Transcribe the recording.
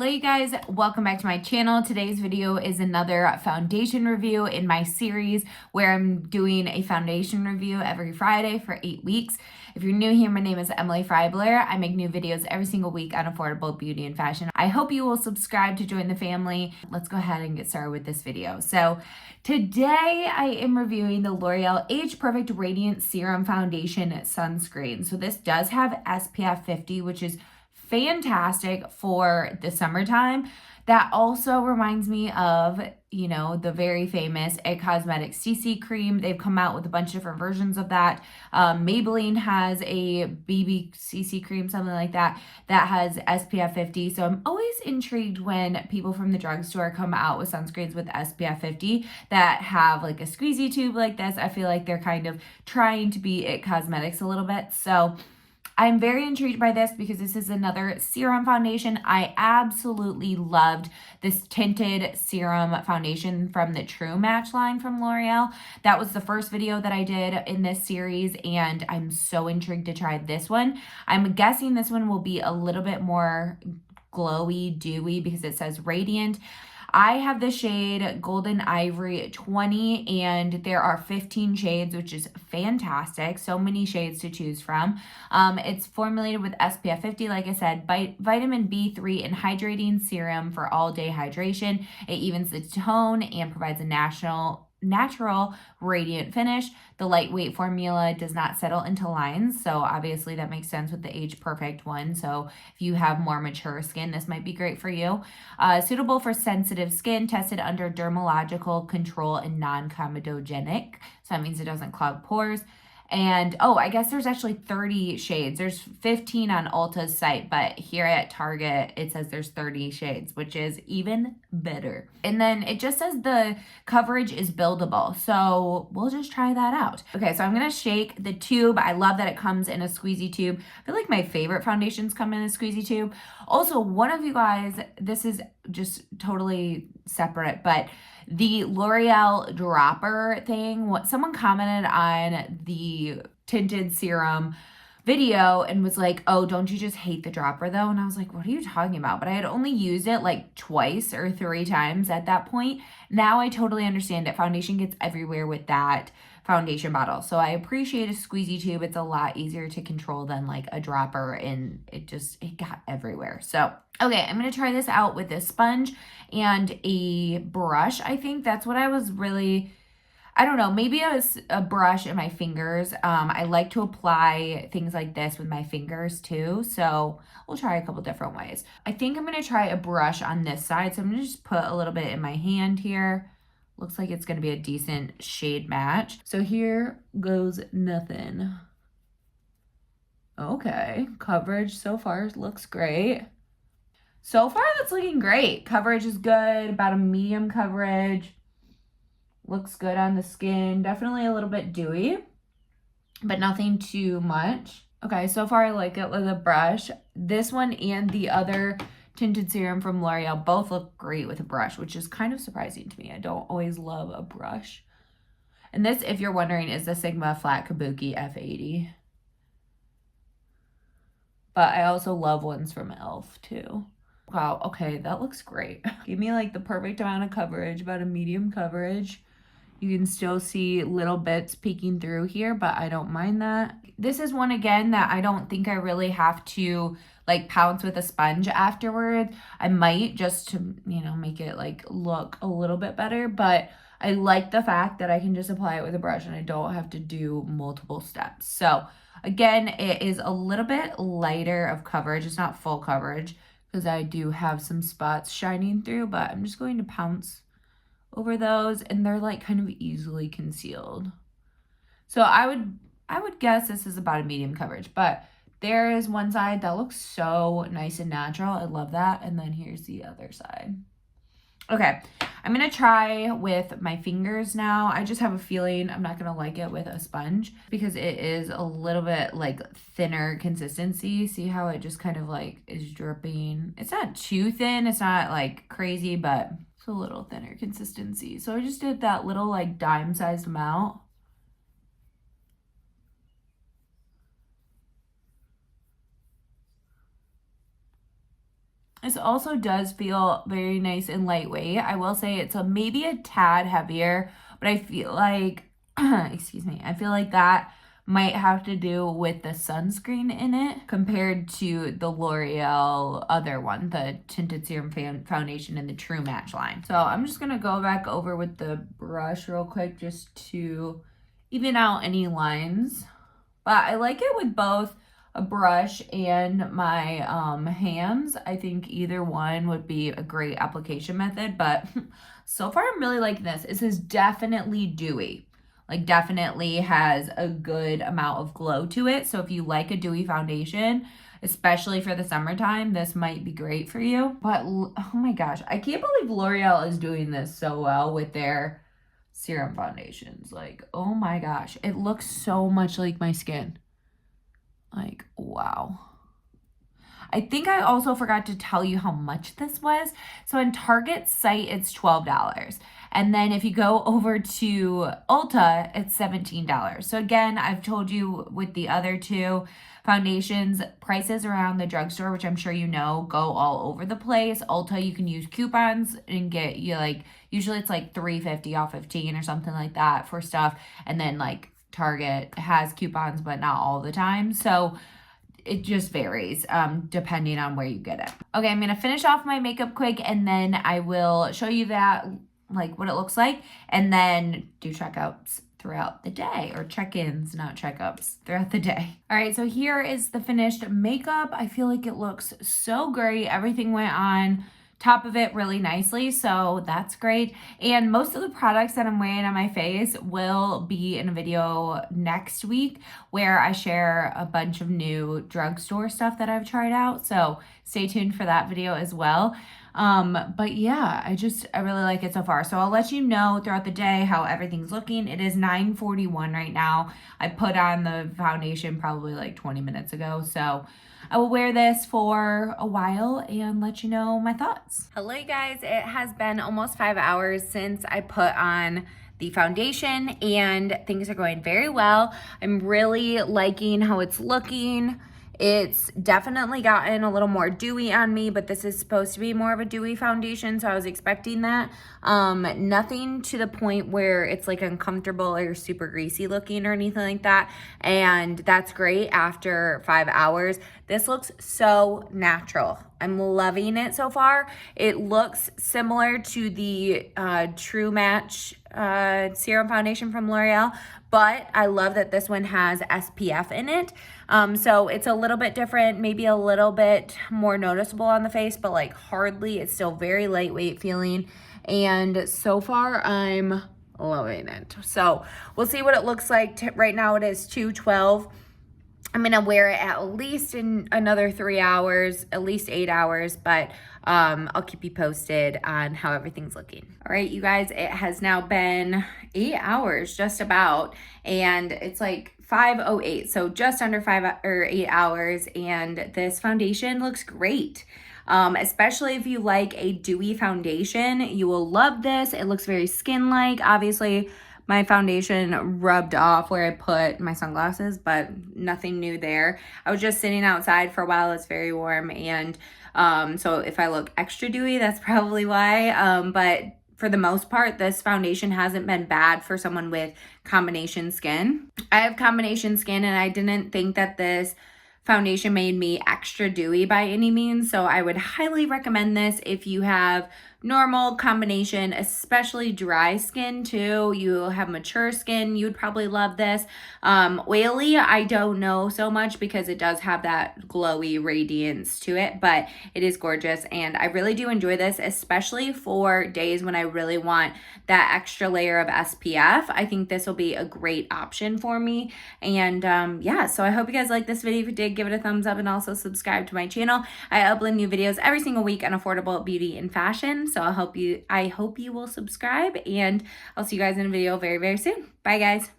you guys, welcome back to my channel. Today's video is another foundation review in my series where I'm doing a foundation review every Friday for 8 weeks. If you're new here, my name is Emily Freybler. I make new videos every single week on affordable beauty and fashion. I hope you will subscribe to join the family. Let's go ahead and get started with this video. So today I am reviewing the L'Oreal Age Perfect Radiant Serum Foundation Sunscreen. So this does have SPF 50, which is fantastic for the summertime. That also reminds me of, you know, the very famous IT Cosmetics CC cream. They've come out with a bunch of different versions of that. Maybelline has a BB CC cream, something like that, that has SPF 50. So I'm always intrigued when people from the drugstore come out with sunscreens with SPF 50 that have like a squeezy tube like this. I feel like they're kind of trying to be IT Cosmetics a little bit. So I'm very intrigued by this because this is another serum foundation. I absolutely loved this tinted serum foundation from the True Match line from L'Oreal. That was the first video that I did in this series, and I'm so intrigued to try this one. I'm guessing this one will be a little bit more glowy, dewy because it says radiant. I have the shade Golden Ivory 20, and there are 15 shades, which is fantastic. So many shades to choose from. It's formulated with SPF 50, like I said, vitamin B3 and hydrating serum for all day hydration. It evens the tone and provides a natural radiant finish. The lightweight formula does not settle into lines, so obviously that makes sense with the Age Perfect one. So if you have more mature skin, this might be great for you. Suitable for sensitive skin, tested under dermatological control and non-comedogenic, so that means it doesn't clog pores. And oh, I guess there's actually 30 shades. There's 15 on Ulta's site, but here at Target, it says there's 30 shades, which is even better. And then it just says the coverage is buildable. So we'll just try that out. Okay, so I'm gonna shake the tube. I love that it comes in a squeezy tube. I feel like my favorite foundations come in a squeezy tube. Also, one of you guys, this is just totally separate, but the L'Oreal dropper thing, someone commented on the tinted serum video and was like, oh, don't you just hate the dropper though? And I was like, what are you talking about? But I had only used it like twice or 3 times at that point. Now I totally understand it. Foundation gets everywhere with that foundation bottle. So I appreciate a squeezy tube. It's a lot easier to control than like a dropper, and it got everywhere. So, okay, I'm going to try this out with a sponge and a brush. I think that's what I was really, I don't know, maybe a brush and my fingers. I like to apply things like this with my fingers too. So we'll try a couple different ways. I think I'm going to try a brush on this side. So I'm going to just put a little bit in my hand here. Looks like it's going to be a decent shade match. So here goes nothing. Okay, coverage so far looks great. So far that's looking great. Coverage is good, about a medium coverage. Looks good on the skin. Definitely a little bit dewy, but nothing too much. Okay, so far I like it with a brush. This one and the other tinted serum from L'Oreal both look great with a brush, which is kind of surprising to me. I don't always love a brush. And this, if you're wondering, is the Sigma Flat Kabuki F80. But I also love ones from e.l.f. too. Wow, okay, that looks great. Give me like the perfect amount of coverage, about a medium coverage. You can still see little bits peeking through here, but I don't mind that. This is one, again, that I don't think I really have to like pounce with a sponge afterward. I might, just to, you know, make it like look a little bit better, but I like the fact that I can just apply it with a brush and I don't have to do multiple steps. So again, it is a little bit lighter of coverage. It's not full coverage because I do have some spots shining through, but I'm just going to pounce over those, and they're like kind of easily concealed. So I would guess this is about a medium coverage, but there is one side that looks so nice and natural. I love that. And then here's the other side. Okay, I'm going to try with my fingers now. I just have a feeling I'm not going to like it with a sponge because it is a little bit like thinner consistency. See how it just kind of like is dripping? It's not too thin. It's not like crazy, but it's a little thinner consistency. So I just did that little like dime-sized amount. This also does feel very nice and lightweight. I will say it's maybe a tad heavier, but I feel like, excuse me, I feel like that might have to do with the sunscreen in it compared to the L'Oreal other one, the Tinted Serum Foundation in the True Match line. So I'm just going to go back over with the brush real quick just to even out any lines. But I like it with both a brush and my hands. I think either one would be a great application method, but so far I'm really liking this. This is definitely dewy. Like definitely has a good amount of glow to it. So if you like a dewy foundation, especially for the summertime, this might be great for you. But oh my gosh, I can't believe L'Oreal is doing this so well with their serum foundations. Like, oh my gosh, it looks so much like my skin. Like, wow. I think I also forgot to tell you how much this was. So in Target's site, it's $12. And then if you go over to Ulta, it's $17. So again, I've told you with the other two foundations, prices around the drugstore, which I'm sure you know, go all over the place. Ulta, you can use coupons and get you like, usually it's like $3.50 off 15 or something like that for stuff. And then like Target has coupons, but not all the time. So it just varies depending on where you get it. Okay, I'm gonna finish off my makeup quick and then I will show you that, like what it looks like, and then do checkouts throughout the day, or check-ins, not checkups, throughout the day. All right, so here is the finished makeup. I feel like it looks so great. Everything went on top of it really nicely, so that's great. And most of the products that I'm wearing on my face will be in a video next week where I share a bunch of new drugstore stuff that I've tried out, so stay tuned for that video as well. But yeah, I really like it so far. So I'll let you know throughout the day how everything's looking. It is 9:41 right now. I put on the foundation probably like 20 minutes ago, so I will wear this for a while and let you know my thoughts. Hello, you guys. It has been almost 5 hours since I put on the foundation and things are going very well. I'm really liking how it's looking. It's definitely gotten a little more dewy on me, but this is supposed to be more of a dewy foundation, so I was expecting that. Nothing to the point where it's like uncomfortable or super greasy looking or anything like that, and that's great after 5 hours. This looks so natural. I'm loving it so far. It looks similar to the True Match Serum Foundation from L'Oreal, but I love that this one has SPF in it. So it's a little bit different, maybe a little bit more noticeable on the face, but like hardly. It's still very lightweight feeling. And so far I'm loving it. So we'll see what it looks like. Right now it is 2:12. I'm gonna wear it at least in another 3 hours, at least 8 hours, but I'll keep you posted on how everything's looking. All right, you guys, it has now been 8 hours, just about, and it's like 5:08, so just under 8 hours, and this foundation looks great. Especially if you like a dewy foundation, you will love this. It looks very skin-like. Obviously, my foundation rubbed off where I put my sunglasses, but nothing new there. I was just sitting outside for a while. It's very warm, and so if I look extra dewy, that's probably why. But for the most part, this foundation hasn't been bad for someone with combination skin. I have combination skin, and I didn't think that this foundation made me extra dewy by any means, so I would highly recommend this if you have normal combination, especially dry skin too. You have mature skin, you'd probably love this. Oily, I don't know so much because it does have that glowy radiance to it, but it is gorgeous, and I really do enjoy this, especially for days when I really want that extra layer of SPF. I think this will be a great option for me. And yeah, so I hope you guys like this video. If you did, give it a thumbs up and also subscribe to my channel. I upload new videos every single week on affordable beauty and fashion. So I hope you will subscribe, and I'll see you guys in a video very, very soon. Bye, guys.